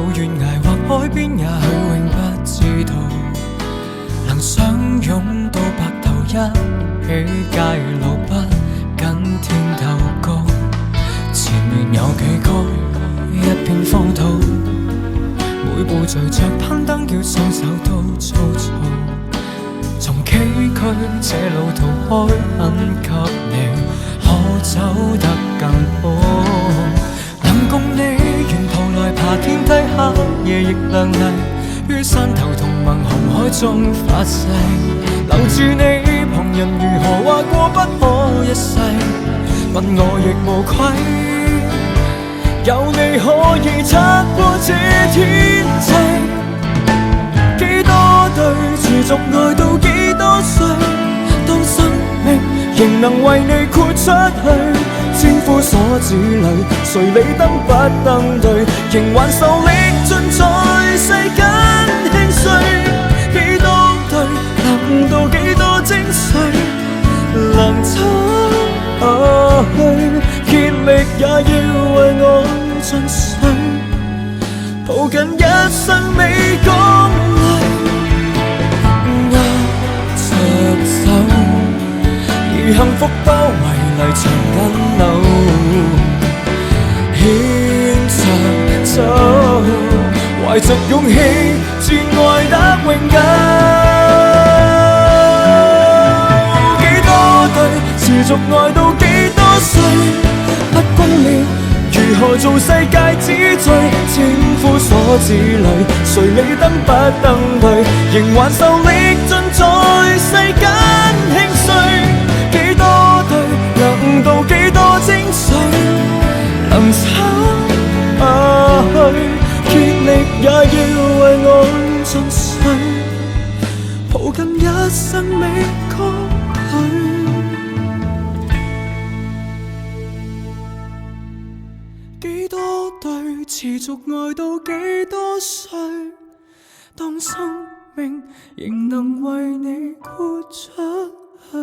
到懸崖或海邊，也許永不知道能相擁到白頭，一起街路不緊天鬥高，前面有幾高一片荒土，每步隨着攀登，叫雙手都粗糙。從崎嶇這路途開很給你，可走得更好。能共你沿途來爬天梯，黑夜亦亮麗，於山頭同盟紅海中發誓，留住你，旁人如何話過不可一世，問我亦無愧，有你可以拆破這天際。幾多對持續愛到幾多歲，當生命仍能為你豁出去，千夫所指裏，誰理登不登對，仍還受力盡在世間輕碎。幾多對能到幾多精髓，能走去，竭力也要為我盡瘁，抱緊一生美光裏握着手，以幸福包圍嚟長緊路，牽着走，懷着勇氣至愛得永久。幾多對持續愛到幾多歲，不公了如何做世界之最，千夫所指裏，誰理登不登對，仍還受力盡在世間輕碎。幾多對能到幾多精髓，能走去，竭力也要為我盡瘁，抱緊一生美歌裏。幾多對持續愛到幾多歲，當生命仍能為你豁出去。